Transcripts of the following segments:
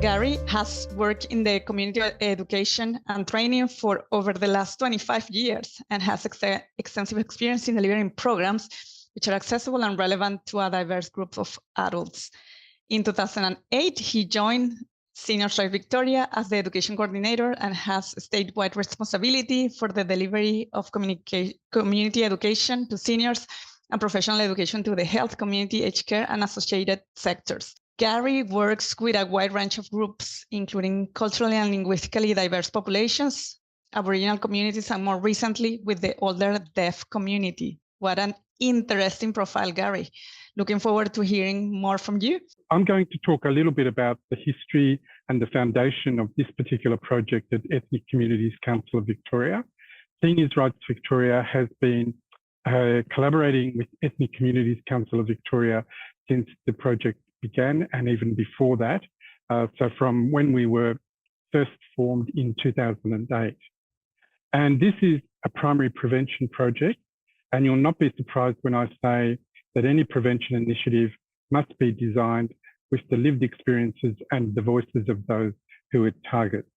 Gary has worked in the community education and training for over the last 25 years and has extensive experience in delivering programs which are accessible and relevant to a diverse group of adults. In 2008, he joined Seniors Rights Victoria as the education coordinator and has statewide responsibility for the delivery of community education to seniors and professional education to the health, community, aged care, and associated sectors. Gary works with a wide range of groups, including culturally and linguistically diverse populations, Aboriginal communities, and more recently with the older deaf community. What an interesting profile, Gary. Looking forward to hearing more from you. I'm going to talk a little bit about the history and the foundation of this particular project at Ethnic Communities Council of Victoria. Seniors Rights Victoria has been collaborating with Ethnic Communities Council of Victoria since the project began and even before that. So from when we were first formed in 2008. And this is a primary prevention project. And you'll not be surprised when I say that any prevention initiative must be designed with the lived experiences and the voices of those who it targets.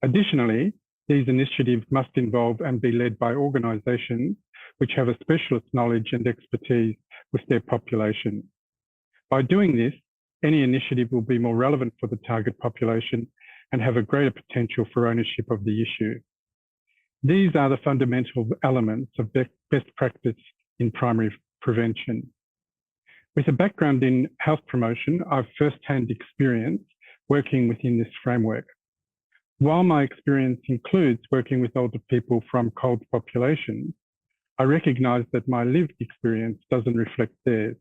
Additionally, these initiatives must involve and be led by organisations which have a specialist knowledge and expertise with their population. By doing this, any initiative will be more relevant for the target population and have a greater potential for ownership of the issue. These are the fundamental elements of best practice in primary prevention. With a background in health promotion, I've first-hand experience working within this framework. While my experience includes working with older people from cold populations, I recognise that my lived experience doesn't reflect theirs,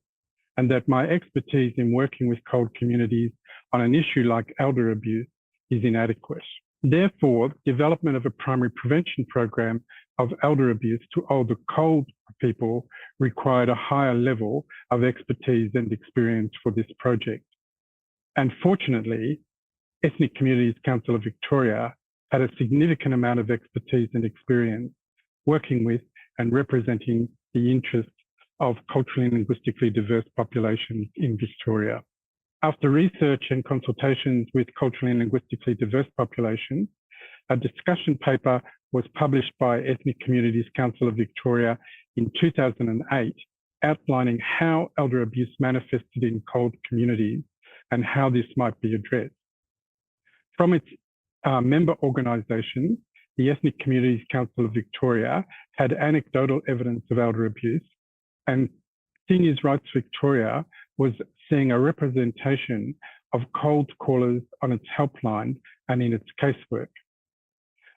and that my expertise in working with cold communities on an issue like elder abuse is inadequate. Therefore, development of a primary prevention program of elder abuse to older cold people required a higher level of expertise and experience for this project. And fortunately, Ethnic Communities Council of Victoria had a significant amount of expertise and experience working with and representing the interests of culturally and linguistically diverse populations in Victoria. After research and consultations with culturally and linguistically diverse populations, a discussion paper was published by Ethnic Communities Council of Victoria in 2008, outlining how elder abuse manifested in cold communities and how this might be addressed. From its member organisations, the Ethnic Communities Council of Victoria had anecdotal evidence of elder abuse, and Seniors Rights Victoria was seeing a representation of cold callers on its helpline and in its casework.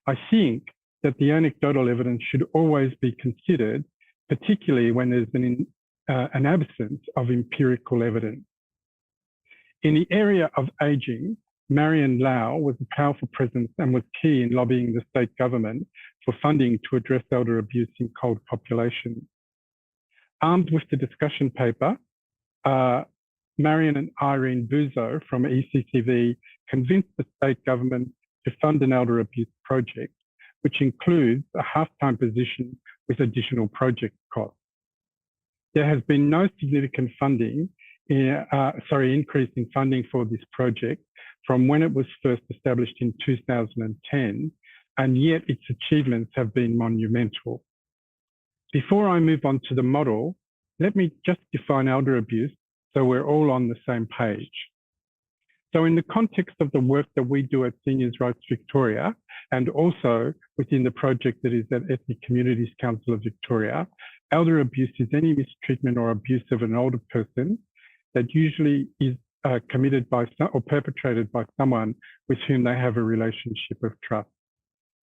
I think that the anecdotal evidence should always be considered, particularly when there's been an absence of empirical evidence. In the area of ageing, Marion Lau was a powerful presence and was key in lobbying the state government for funding to address elder abuse in cold populations. Armed with the discussion paper, Marion and Irene Buzo from ECCV convinced the state government to fund an elder abuse project, which includes a half-time position with additional project costs. There has been no significant funding, increase in funding for this project from when it was first established in 2010, and yet its achievements have been monumental. Before I move on to the model, let me just define elder abuse so we're all on the same page. So in the context of the work that we do at Seniors Rights Victoria, and also within the project that is at Ethnic Communities Council of Victoria, elder abuse is any mistreatment or abuse of an older person that usually is committed by or perpetrated by someone with whom they have a relationship of trust.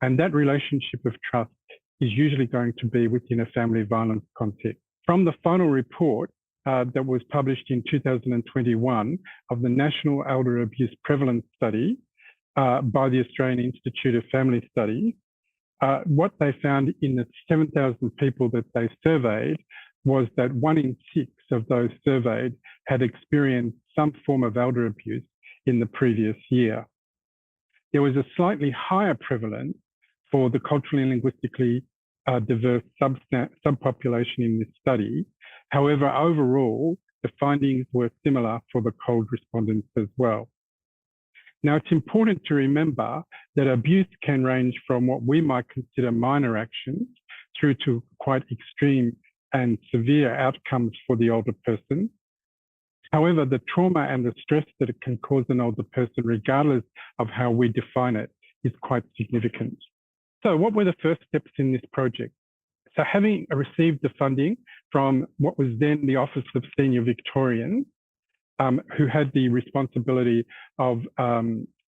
And that relationship of trust is usually going to be within a family violence context. From the final report that was published in 2021 of the National Elder Abuse Prevalence Study by the Australian Institute of Family Studies, what they found in the 7,000 people that they surveyed was that 1 in 6 of those surveyed had experienced some form of elder abuse in the previous year. There was a slightly higher prevalence for the culturally and linguistically diverse subpopulation in this study. However, overall, the findings were similar for the cold respondents as well. Now, it's important to remember that abuse can range from what we might consider minor actions through to quite extreme and severe outcomes for the older person. However, the trauma and the stress that it can cause an older person, regardless of how we define it, is quite significant. So what were the first steps in this project? So having received the funding from what was then the Office of Senior Victorians, who had the responsibility of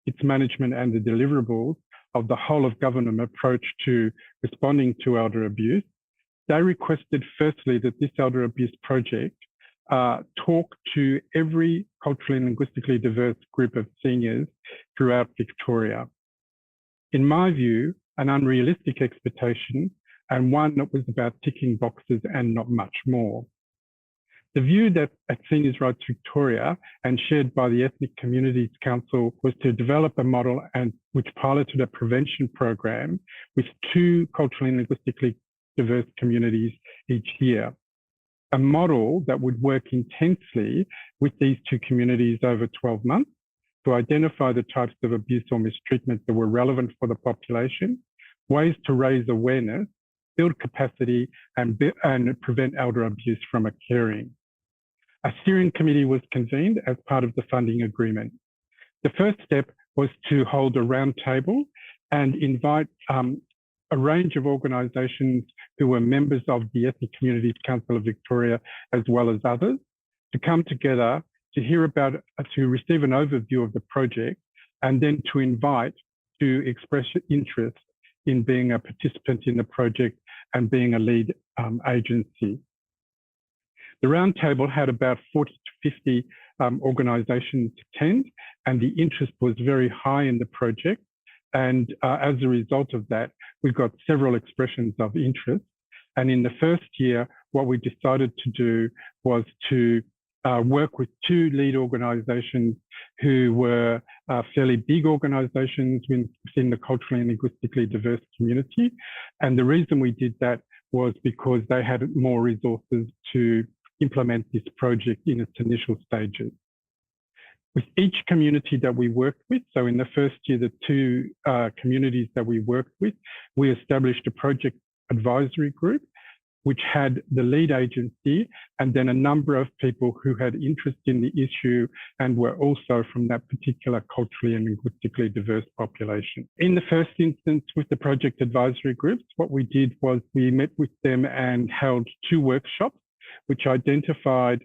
its management and the deliverables of the whole of government approach to responding to elder abuse, they requested firstly that this elder abuse project talk to every culturally and linguistically diverse group of seniors throughout Victoria. In my view, an unrealistic expectation and one that was about ticking boxes and not much more. The view that at Seniors' Rights Victoria and shared by the Ethnic Communities Council was to develop a model which piloted a prevention program with 2 culturally and linguistically diverse communities each year. A model that would work intensely with these 2 communities over 12 months to identify the types of abuse or mistreatment that were relevant for the population, ways to raise awareness, build capacity, and prevent elder abuse from occurring. A steering committee was convened as part of the funding agreement. The first step was to hold a roundtable and invite a range of organisations who were members of the Ethnic Communities Council of Victoria, as well as others, to come together to hear about, to receive an overview of the project, and then to invite to express interest in being a participant in the project and being a lead agency. The roundtable had about 40 to 50 organisations attend, and the interest was very high in the project. And as a result of that, we got several expressions of interest. And in the first year, what we decided to do was to work with 2 lead organisations who were fairly big organisations within the culturally and linguistically diverse community. And the reason we did that was because they had more resources to implement this project in its initial stages. With each community that we worked with, so in the first year, the 2 communities that we worked with, we established a project advisory group, which had the lead agency and then a number of people who had interest in the issue and were also from that particular culturally and linguistically diverse population. In the first instance with the project advisory groups, what we did was we met with them and held 2 workshops, which identified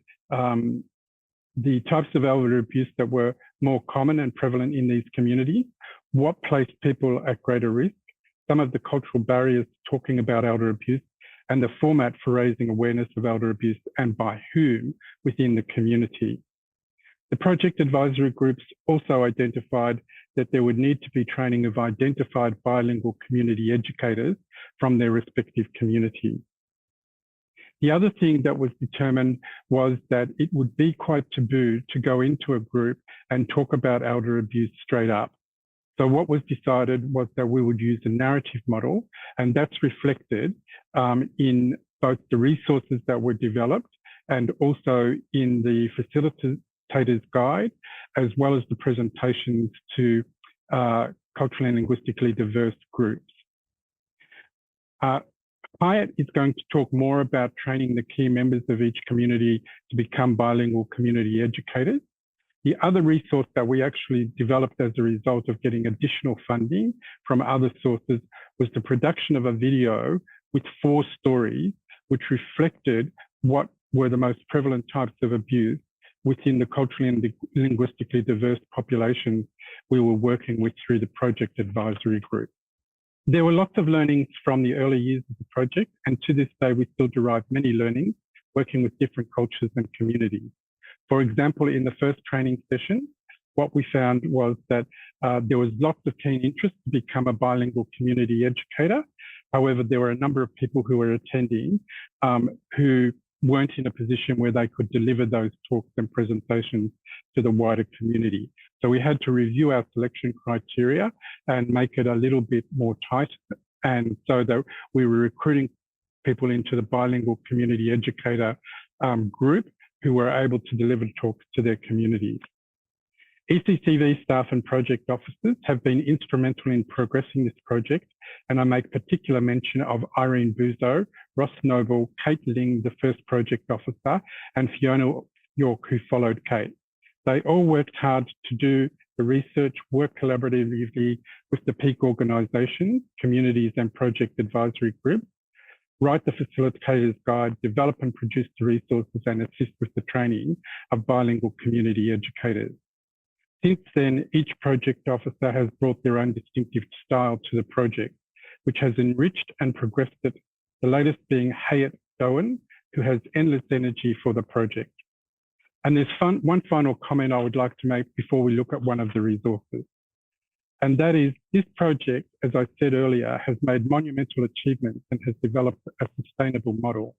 the types of elder abuse that were more common and prevalent in these communities, what placed people at greater risk, some of the cultural barriers talking about elder abuse, and the format for raising awareness of elder abuse and by whom within the community. The project advisory groups also identified that there would need to be training of identified bilingual community educators from their respective communities. The other thing that was determined was that it would be quite taboo to go into a group and talk about elder abuse straight up. So what was decided was that we would use a narrative model, and that's reflected in both the resources that were developed and also in the facilitator's guide, as well as the presentations to culturally and linguistically diverse groups. Hayat is going to talk more about training the key members of each community to become bilingual community educators. The other resource that we actually developed as a result of getting additional funding from other sources was the production of a video with 4 stories, which reflected what were the most prevalent types of abuse within the culturally and linguistically diverse populations we were working with through the project advisory group. There were lots of learnings from the early years of the project, and to this day, we still derive many learnings working with different cultures and communities. For example, in the first training session, what we found was that there was lots of keen interest to become a bilingual community educator. However, there were a number of people who were attending who weren't in a position where they could deliver those talks and presentations to the wider community. So we had to review our selection criteria and make it a little bit more tight. And so that we were recruiting people into the bilingual community educator group who were able to deliver talks to their communities. ECTV staff and project officers have been instrumental in progressing this project, and I make particular mention of Irene Buzo, Ross Noble, Kate Ling, the first project officer, and Fiona York, who followed Kate. They all worked hard to do the research, work collaboratively with the peak organisations, communities and project advisory groups, write the facilitator's guide, develop and produce the resources and assist with the training of bilingual community educators. Since then, each project officer has brought their own distinctive style to the project, which has enriched and progressed it, the latest being Hayat Doughan, who has endless energy for the project. And there's one final comment I would like to make before we look at one of the resources. And that is, this project, as I said earlier, has made monumental achievements and has developed a sustainable model.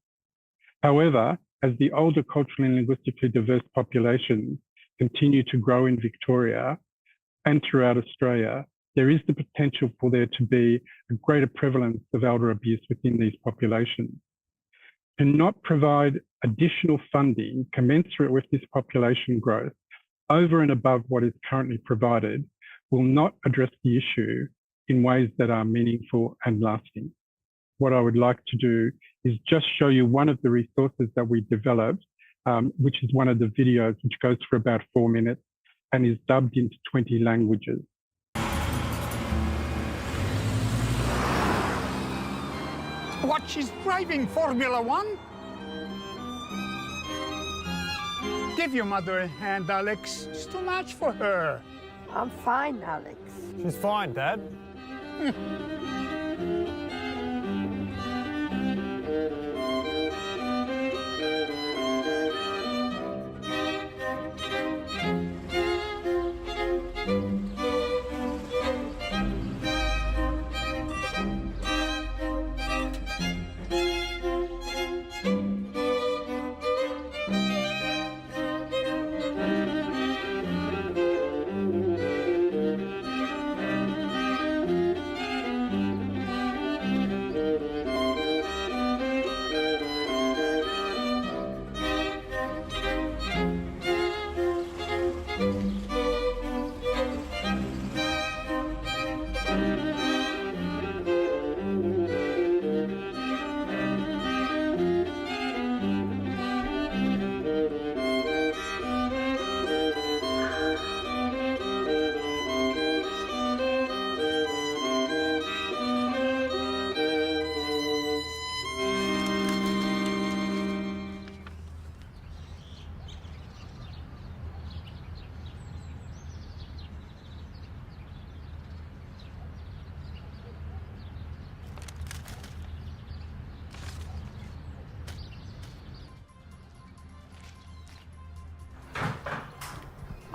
However, as the older culturally and linguistically diverse populations continue to grow in Victoria and throughout Australia, there is the potential for there to be a greater prevalence of elder abuse within these populations. To not provide additional funding commensurate with this population growth over and above what is currently provided will not address the issue in ways that are meaningful and lasting. What I would like to do is just show you one of the resources that we developed, which is one of the videos, which goes for about 4 minutes and is dubbed into 20 languages. What, she's driving Formula One? Give your mother a hand, Alex. It's too much for her. I'm fine, Alex. She's fine, Dad.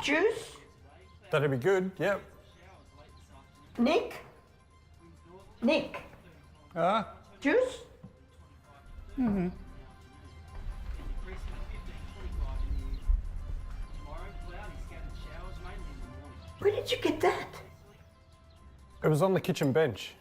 Juice? That'd be good, yep. Nick? Nick? Juice? Mm-hmm. Where did you get that? It was on the kitchen bench.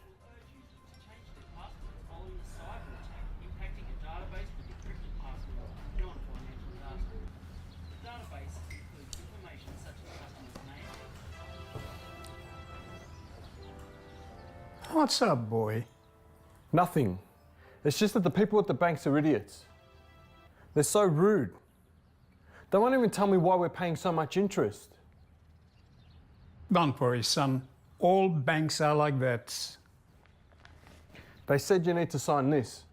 What's up, boy? Nothing. It's just that the people at the banks are idiots. They're so rude. They won't even tell me why we're paying so much interest. Don't worry, son. All banks are like that. They said you need to sign this.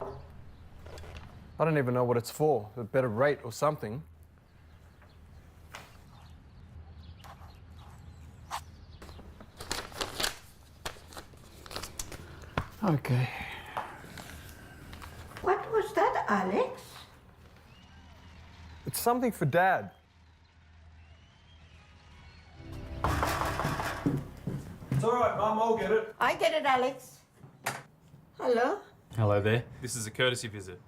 I don't even know what it's for. A better rate or something. Okay. What was that, Alex? It's something for Dad. It's all right, Mum, I'll get it. I get it, Alex. Hello? Hello there. This is a courtesy visit.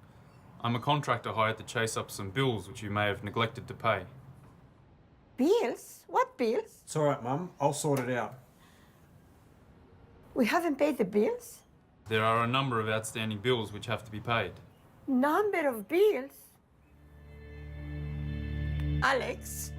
I'm a contractor hired to chase up some bills which you may have neglected to pay. Bills? What bills? It's all right, Mum. I'll sort it out. We haven't paid the bills? There are a number of outstanding bills which have to be paid. Number of bills? Alex?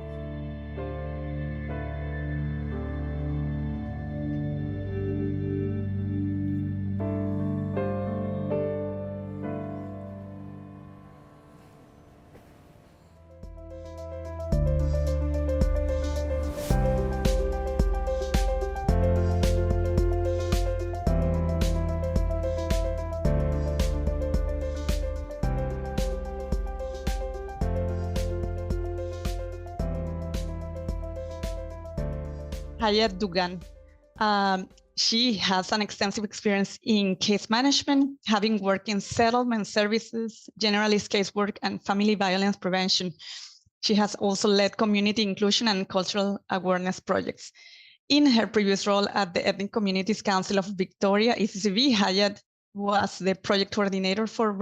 Hayat Doughan. She has an extensive experience in case management, having worked in settlement services, generalist casework, and family violence prevention. She has also led community inclusion and cultural awareness projects. In her previous role at the Ethnic Communities Council of Victoria, ECCV, Hayat was the project coordinator for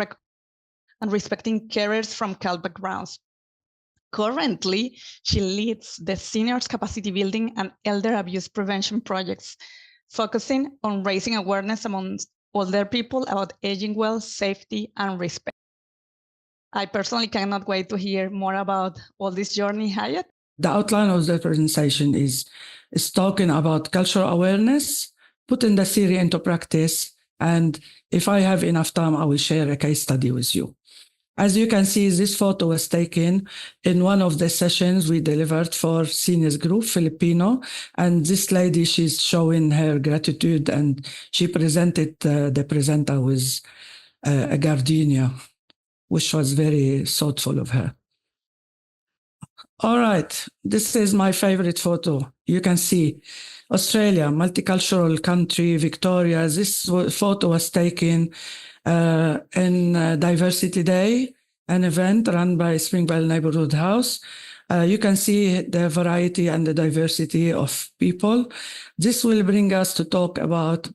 and respecting carers from CAL backgrounds. Currently, she leads the Seniors Capacity Building and Elder Abuse Prevention projects, focusing on raising awareness among older people about aging well, safety, and respect. I personally cannot wait to hear more about all this journey, Hayat. The outline of the presentation is talking about cultural awareness, putting the theory into practice, and if I have enough time, I will share a case study with you. As you can see, this photo was taken in one of the sessions we delivered for seniors group, Filipino. And this lady, she's showing her gratitude, and she presented the presenter with a gardenia, which was very thoughtful of her. All right, this is my favorite photo. You can see Australia, multicultural country, Victoria. This photo was taken in Diversity Day, an event run by Springvale Neighborhood House. You can see the variety and the diversity of people. This will bring us to talk about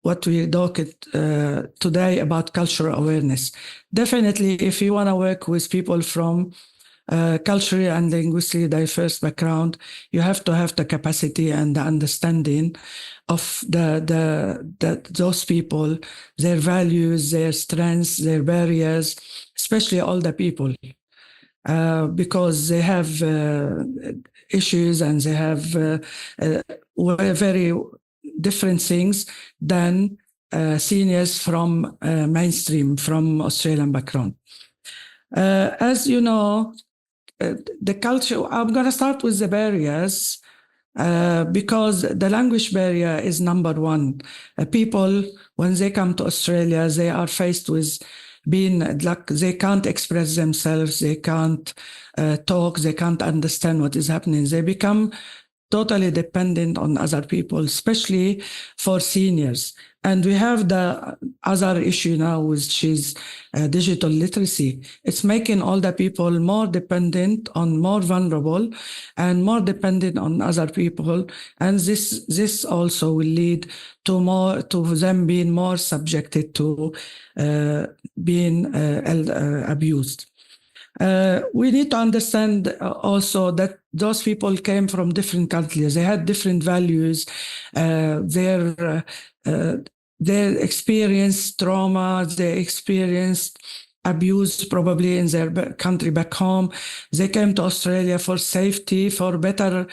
what we talk today about cultural awareness. Definitely, if you want to work with people from culturally and linguistically diverse background, you have to have the capacity and the understanding of those people, their values, their strengths, their barriers, especially older people, because they have issues and they have very different things than seniors from mainstream, from Australian background. As you know, the culture, I'm going to start with the barriers because the language barrier is number one. People, when they come to Australia, they are faced with being like they can't express themselves, they can't talk, they can't understand what is happening. They become totally dependent on other people, especially for seniors. And we have the other issue now, which is digital literacy. It's making all the people more dependent on, more vulnerable, and more dependent on other people. And this also will lead to them being more subjected to being abused. We need to understand also that those people came from different countries. They had different values. They experienced trauma. They experienced abuse probably in their country back home. They came to Australia for safety, for better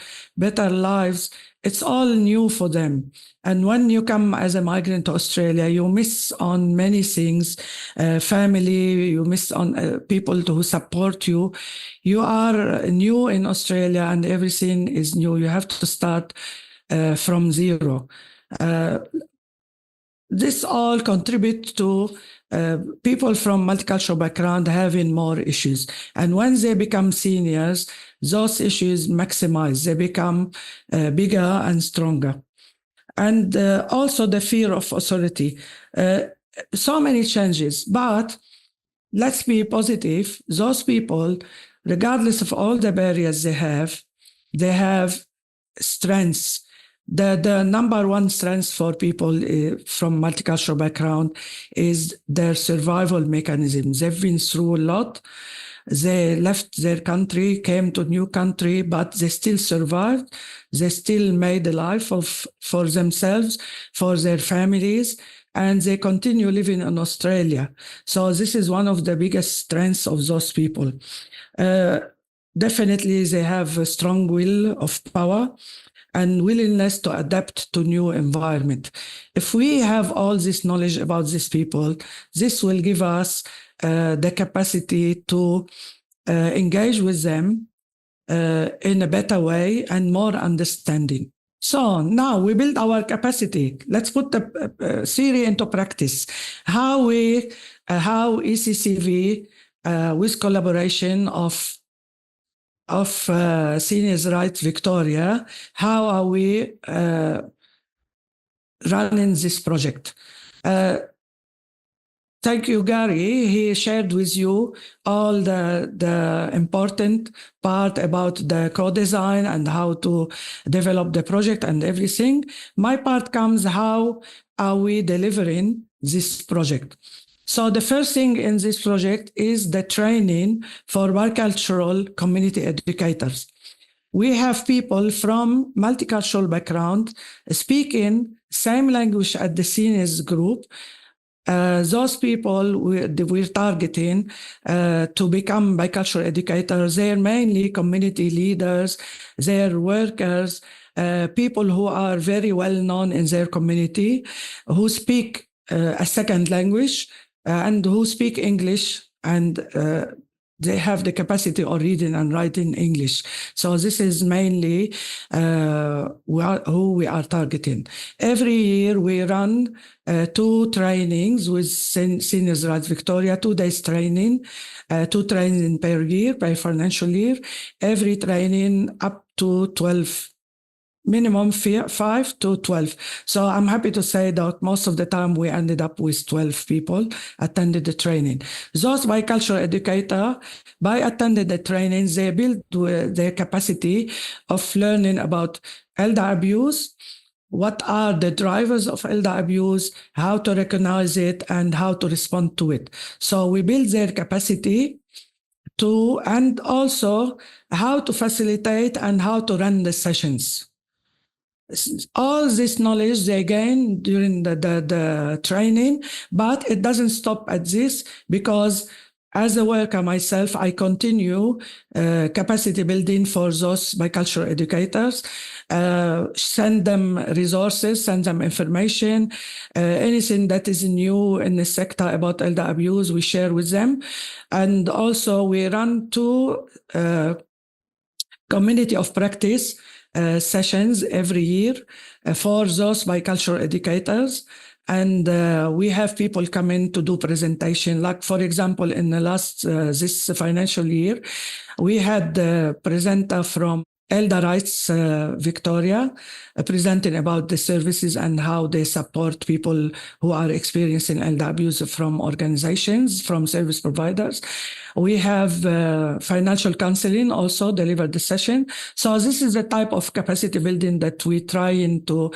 lives. It's all new for them. And when you come as a migrant to Australia, you miss on many things, family, you miss on people who support you. You are new in Australia and everything is new. You have to start from zero. This all contributes to people from multicultural background having more issues. And when they become seniors, those issues maximize. They become bigger and stronger. And also the fear of authority. So many changes, but let's be positive. Those people, regardless of all the barriers they have strengths. The number one strength for people from multicultural background is their survival mechanisms. They've been through a lot. They left their country, came to a new country, but they still survived. They still made a life for themselves, for their families, and they continue living in Australia. So this is one of the biggest strengths of those people. Definitely, they have a strong will of power and willingness to adapt to new environment. If we have all this knowledge about these people, this will give us the capacity to engage with them in a better way and more understanding. So now we build our capacity. Let's put the theory into practice. How ECCV, with collaboration of Seniors' Rights Victoria, how are we running this project? Thank you, Gary. He shared with you all the important part about the co-design and how to develop the project and everything. My part comes, how are we delivering this project? So the first thing in this project is the training for bicultural community educators. We have people from multicultural background speaking same language at the seniors group. Those people we're targeting to become bicultural educators, they're mainly community leaders, they're workers, people who are very well known in their community, who speak a second language, and who speak English, and they have the capacity of reading and writing English. So this is mainly who we are targeting. Every year we run 2 trainings with Seniors' Rights Victoria, 2 days training, 2 training per year, per financial year. Every training up to 12. Minimum 5 to 12. So I'm happy to say that most of the time we ended up with 12 people attended the training. Those bicultural educators, by attending the training, they build their capacity of learning about elder abuse, what are the drivers of elder abuse, how to recognize it, and how to respond to it. So we build their capacity and also how to facilitate and how to run the sessions. All this knowledge they gain during the training, but it doesn't stop at this, because as a worker myself, I continue capacity building for those bicultural educators, send them resources, send them information, anything that is new in the sector about elder abuse, we share with them. And also we run 2 community of practice sessions every year for those bicultural educators. And we have people come in to do presentation. Like, for example, in the last, this financial year, we had a presenter from Elder Rights Victoria presenting about the services and how they support people who are experiencing elder abuse from organizations, from service providers. We have financial counseling also delivered the session. So this is the type of capacity building that we try to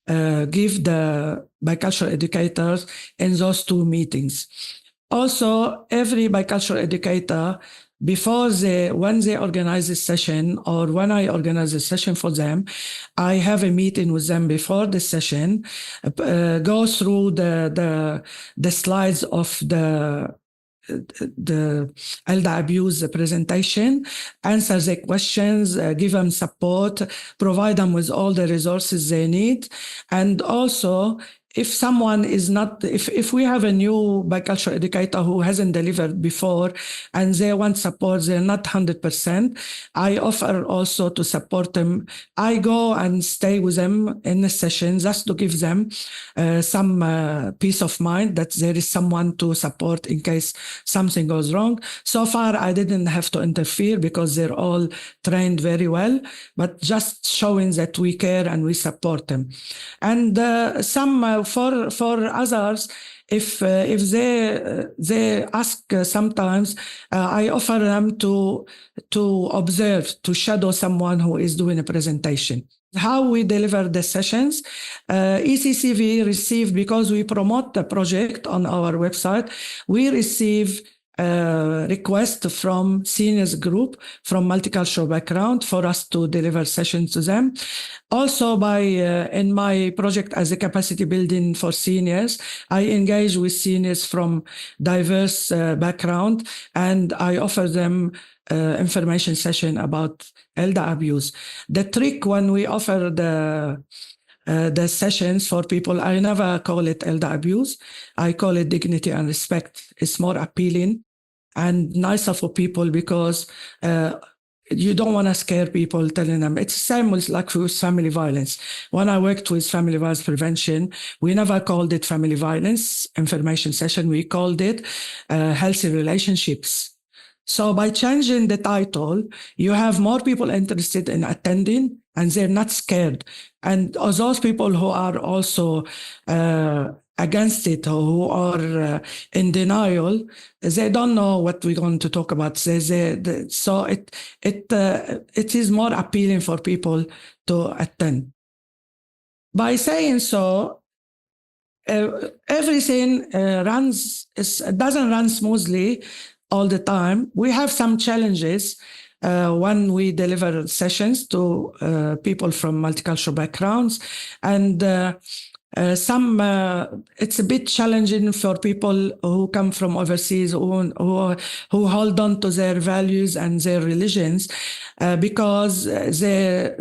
give the bicultural educators in those 2 meetings. Also, every bicultural educator, when they organize a session, or when I organize a session for them, I have a meeting with them before the session, go through the slides of the elder abuse presentation, answer the questions, give them support, provide them with all the resources they need. And also, if someone is not, if we have a new bicultural educator who hasn't delivered before and they want support, they're not 100%, I offer also to support them. I go and stay with them in the session just to give them some peace of mind that there is someone to support in case something goes wrong. So far, I didn't have to interfere because they're all trained very well, but just showing that we care and we support them. And for others, if they ask sometimes, I offer them to observe, to shadow someone who is doing a presentation. how we deliver the sessions. ECCV received, because we promote the project on our website, we receive request from seniors group from multicultural background for us to deliver sessions to them. Also, in my project as a capacity building for seniors, I engage with seniors from diverse background, and I offer them information session about elder abuse. The trick when we offer the sessions for people, I never call it elder abuse. I call it dignity and respect. It's more appealing and nicer for people, because you don't want to scare people telling them. It's the same with family violence. When I worked with family violence prevention, we never called it family violence information session. We called it healthy relationships. So by changing the title, you have more people interested in attending, and they're not scared. And those people who are also against it, or who are in denial, they don't know what we're going to talk about. So it is more appealing for people to attend. By saying so, everything doesn't run smoothly all the time. We have some challenges when we deliver sessions to people from multicultural backgrounds, and it's a bit challenging for people who come from overseas, who hold on to their values and their religions, because they're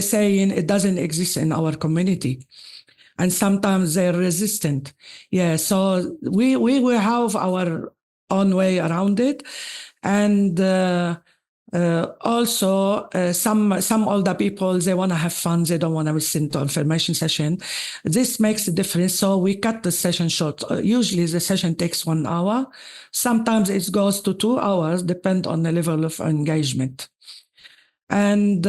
saying it doesn't exist in our community. And sometimes they're resistant. Yeah, so we will have our own way around it. And also some older people, they want to have fun, they don't want to listen to information session. This makes a difference, so we cut the session short. Usually the session takes 1 hour. Sometimes it goes to 2 hours, depend on the level of engagement. And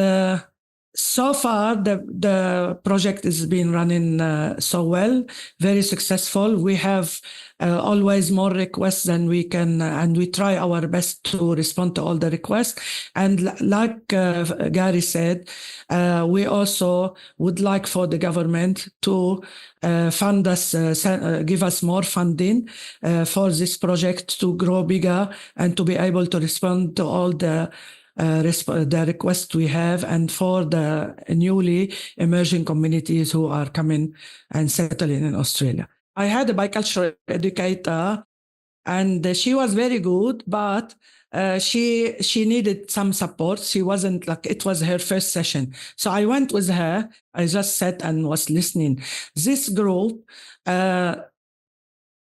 so far, the project has been running so well, very successful. We have always more requests than we can, and we try our best to respond to all the requests. And like Gary said, we also would like for the government to fund us, give us more funding for this project to grow bigger and to be able to respond to all the request we have, and for the newly emerging communities who are coming and settling in Australia. I had a bicultural educator, and she was very good, but she needed some support. She wasn't it was her first session. So I went with her. I just sat and was listening. This group,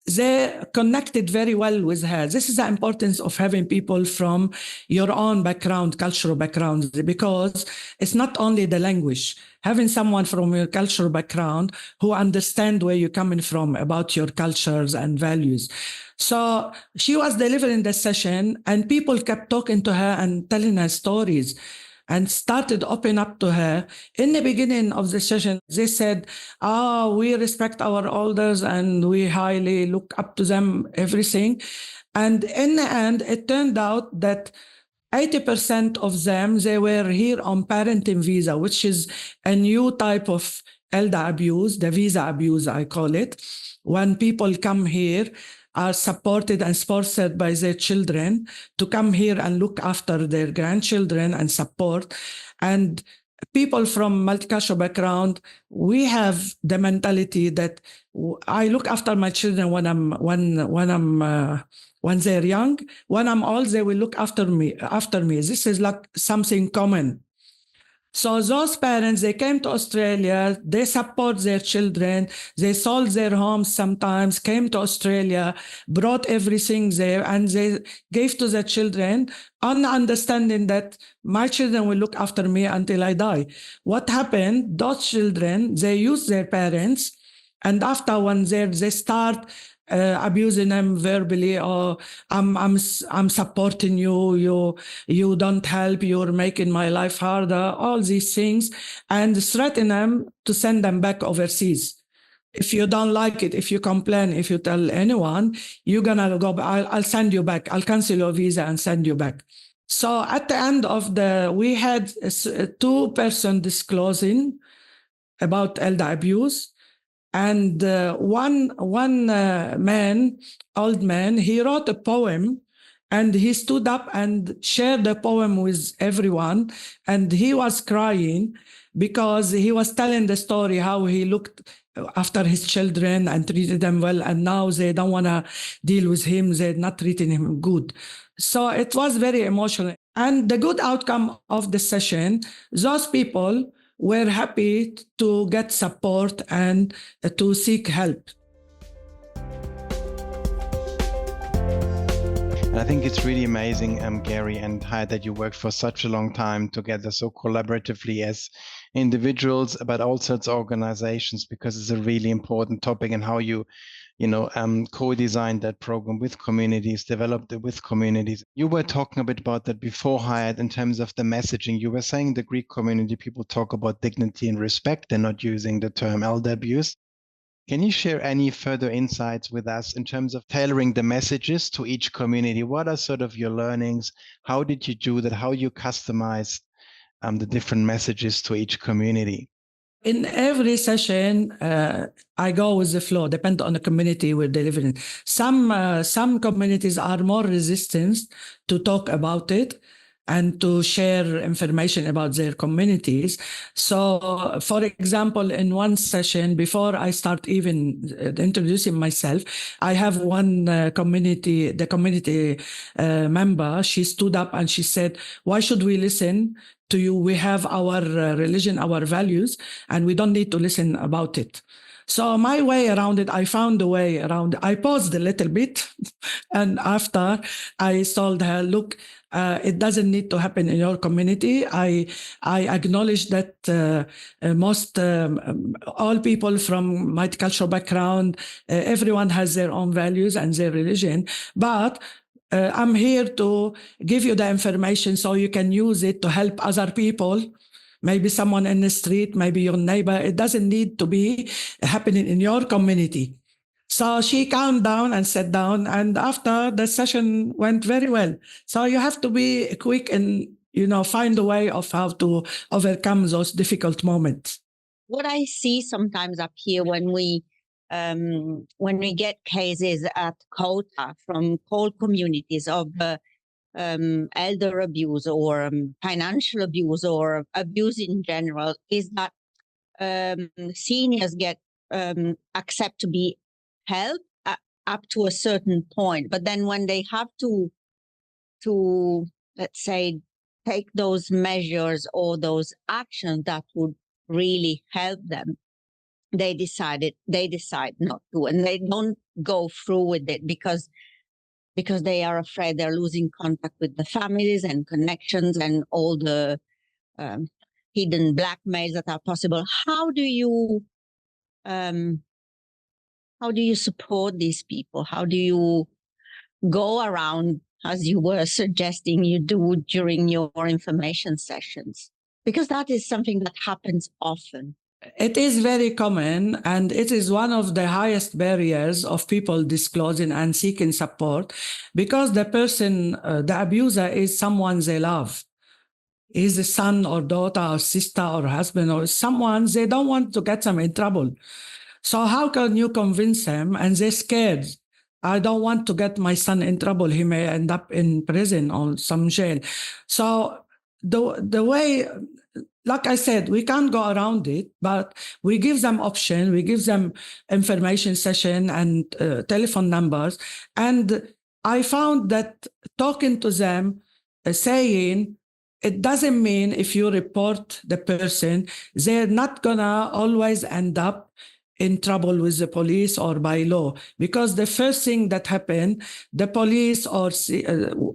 they connected very well with her. This is the importance of having people from your own background, cultural background, because it's not only the language. Having someone from your cultural background who understand where you're coming from about your cultures and values. So she was delivering the session, and people kept talking to her and telling her stories, and started opening up to her. In the beginning of the session, they said, we respect our elders and we highly look up to them, everything. And in the end, it turned out that 80% of them, they were here on parenting visa, which is a new type of elder abuse, the visa abuse, I call it. When people come here, are supported and sponsored by their children to come here and look after their grandchildren and support. And people from multicultural background, we have the mentality that I look after my children when they're young. When I'm old, they will look after me. This is like something common. So those parents, they came to Australia, they support their children, they sold their homes sometimes, came to Australia, brought everything there, and they gave to their children, understanding that my children will look after me until I die. What happened? Those children, they use their parents, and after when they start abusing them verbally, or I'm supporting you don't help, you're making my life harder, all these things, and threaten them to send them back overseas. If you don't like it, if you complain, if you tell anyone, you're gonna go, I'll send you back, I'll cancel your visa and send you back. So at the end of we had two person disclosing about elder abuse. And one man, old man, he wrote a poem and he stood up and shared the poem with everyone. And he was crying because he was telling the story how he looked after his children and treated them well. And now they don't want to deal with him. They're not treating him good. So it was very emotional. And the good outcome of the session, those people were happy to get support and to seek help. And I think it's really amazing, Gary and Hayat, that you worked for such a long time together so collaboratively as individuals, but also as organizations, because it's a really important topic, and how you co-designed that program with communities, developed it with communities. You were talking a bit about that before, Hayat, in terms of the messaging. You were saying the Greek community, people talk about dignity and respect. They're not using the term elder abuse. Can you share any further insights with us in terms of tailoring the messages to each community? What are sort of your learnings? How did you do that? How you customized the different messages to each community? In every session, I go with the flow, depending on the community we're delivering. Some communities are more resistant to talk about it and to share information about their communities. So, for example, in one session, before I start even introducing myself, I have one community member, she stood up and she said, "Why should we listen to you? We have our religion, our values, and we don't need to listen about it." So my way around it, I found a way around it. I paused a little bit, and after I told her, "Look, it doesn't need to happen in your community. I acknowledge that most all people from multicultural background, everyone has their own values and their religion, but I'm here to give you the information so you can use it to help other people, maybe someone in the street, maybe your neighbor. It doesn't need to be happening in your community." So she calmed down and sat down, and after the session went very well. So you have to be quick and, find a way of how to overcome those difficult moments. What I see sometimes up here when we get cases at quota from whole communities of elder abuse or financial abuse or abuse in general, is that seniors get accept to be helped up to a certain point, but then when they have to let's say take those measures or those actions that would really help them, they decide not to, and they don't go through with it because they are afraid they're losing contact with the families and connections and all the hidden blackmails that are possible. How do you support these people? How do you go around, as you were suggesting you do during your information sessions? Because that is something that happens often. It is very common, and it is one of the highest barriers of people disclosing and seeking support, because the person, the abuser, is someone they love. Is a son or daughter or sister or husband or someone they don't want to get them in trouble. So how can you convince them? And they're scared. I don't want to get my son in trouble. He may end up in prison or some jail. So the way, like I said, we can't go around it, but we give them option. We give them information session and telephone numbers. And I found that talking to them, saying, it doesn't mean if you report the person, they're not gonna always end up in trouble with the police or by law, because the first thing that happened, the police or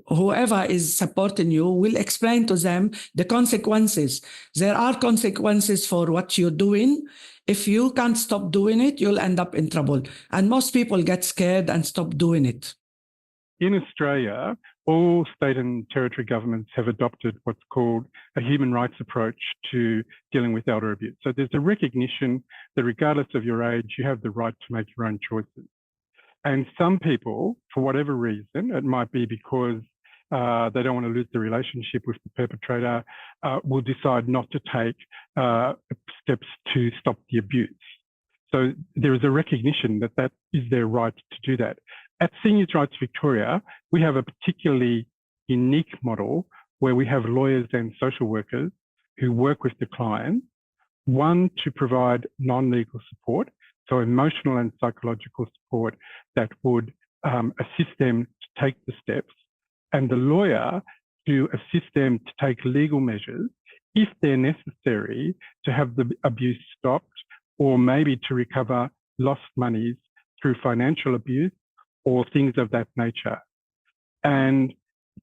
whoever is supporting you will explain to them the consequences. There are consequences for what you're doing. If you can't stop doing it, you'll end up in trouble. And most people get scared and stop doing it. In Australia, all state and territory governments have adopted what's called a human rights approach to dealing with elder abuse. So there's a recognition that regardless of your age, you have the right to make your own choices. And some people, for whatever reason, it might be because they don't want to lose the relationship with the perpetrator, will decide not to take steps to stop the abuse. So there is a recognition that that is their right to do that. At Seniors Rights Victoria, we have a particularly unique model where we have lawyers and social workers who work with the client, one, to provide non-legal support, so emotional and psychological support that would assist them to take the steps, and the lawyer to assist them to take legal measures if they're necessary to have the abuse stopped, or maybe to recover lost monies through financial abuse or things of that nature. And,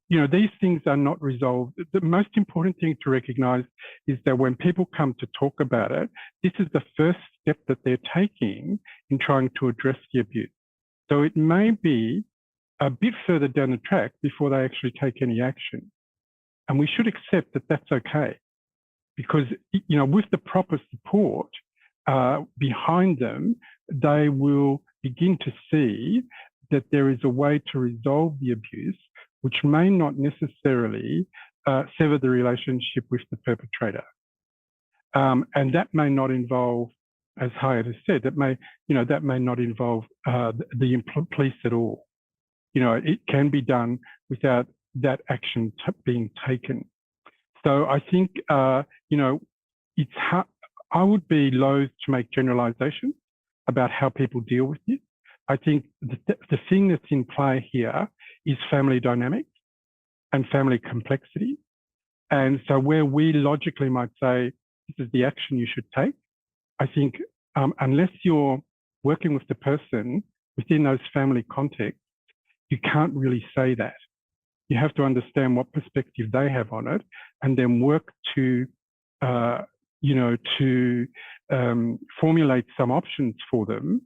you know, these things are not resolved. The most important thing to recognize is that when people come to talk about it, this is the first step that they're taking in trying to address the abuse. So it may be a bit further down the track before they actually take any action. And we should accept that that's okay, because, you know, with the proper support behind them, they will begin to see that there is a way to resolve the abuse, which may not necessarily sever the relationship with the perpetrator. And that may not involve, as Hayat has said, that may not involve the police at all. You know, it can be done without that action being taken. So I think, you know, it's hard. I would be loath to make generalizations about how people deal with this. I think the thing that's in play here is family dynamics and family complexity. And so where we logically might say, this is the action you should take, I think unless you're working with the person within those family contexts, you can't really say that. You have to understand what perspective they have on it and then work to, you know, to formulate some options for them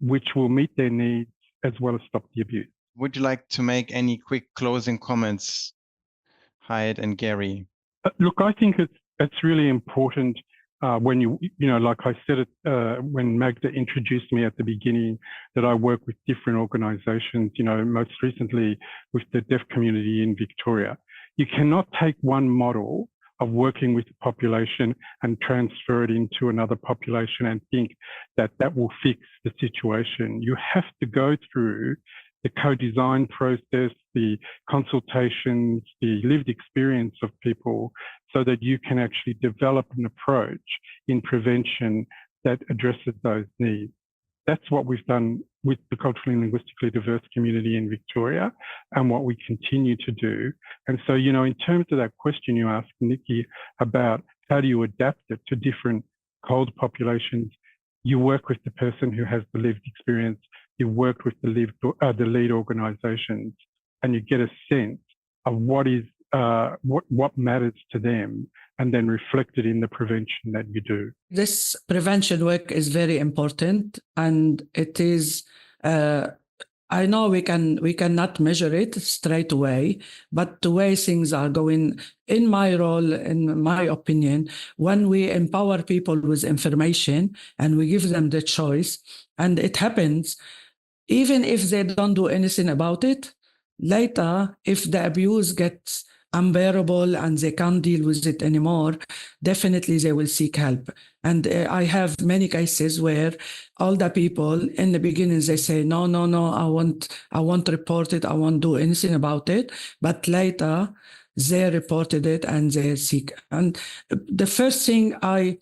which will meet their needs as well as stop the abuse. Would you like to make any quick closing comments, Hayat and Gary? Look, I think it's really important when you know, like I said it when Magda introduced me at the beginning, that I work with different organisations, you know, most recently with the deaf community in Victoria. You cannot take one model of working with the population and transfer it into another population and think that that will fix the situation. You have to go through the co-design process, the consultations, the lived experience of people, so that you can actually develop an approach in prevention that addresses those needs. That's what we've done with the culturally and linguistically diverse community in Victoria and what we continue to do. And so, you know, in terms of that question you asked, Nikki, about how do you adapt it to different cold populations, you work with the person who has the lived experience, you work with the lead organisations, and you get a sense of what matters to them, and then reflect it in the prevention that you do. This prevention work is very important, and it is, I know we cannot measure it straight away, but the way things are going, in my role, in my opinion, when we empower people with information and we give them the choice, and it happens, even if they don't do anything about it, later, if the abuse gets unbearable and they can't deal with it anymore, definitely they will seek help. And I have many cases where older people in the beginning, they say, no, I won't report it, I won't do anything about it. But later they reported it and they seek. And the first thing I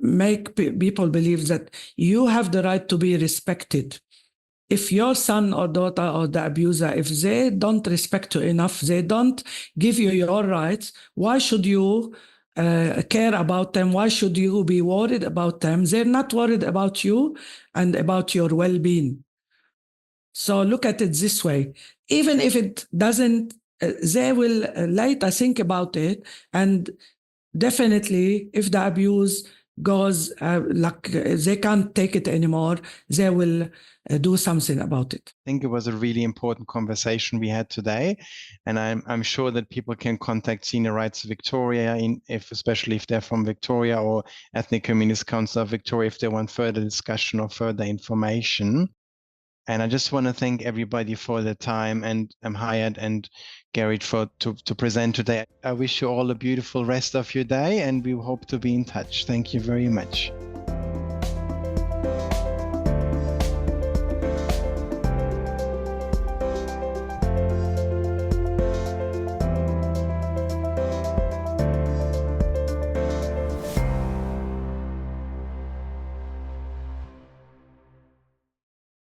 make people believe that you have the right to be respected. If your son or daughter or the abuser, if they don't respect you enough, they don't give you your rights, why should you care about them? Why should you be worried about them? They're not worried about you and about your well-being. So look at it this way. Even if it doesn't, they will later think about it, and definitely if the abuse goes like they can't take it anymore, they will do something about it. I think it was a really important conversation we had today, and I'm sure that people can contact Senior Rights Victoria, especially if they're from Victoria, or Ethnic Communities Council of Victoria, if they want further discussion or further information. And I just want to thank everybody for the time, and Hayat and Gary to present today. I wish you all a beautiful rest of your day, and we hope to be in touch. Thank you very much.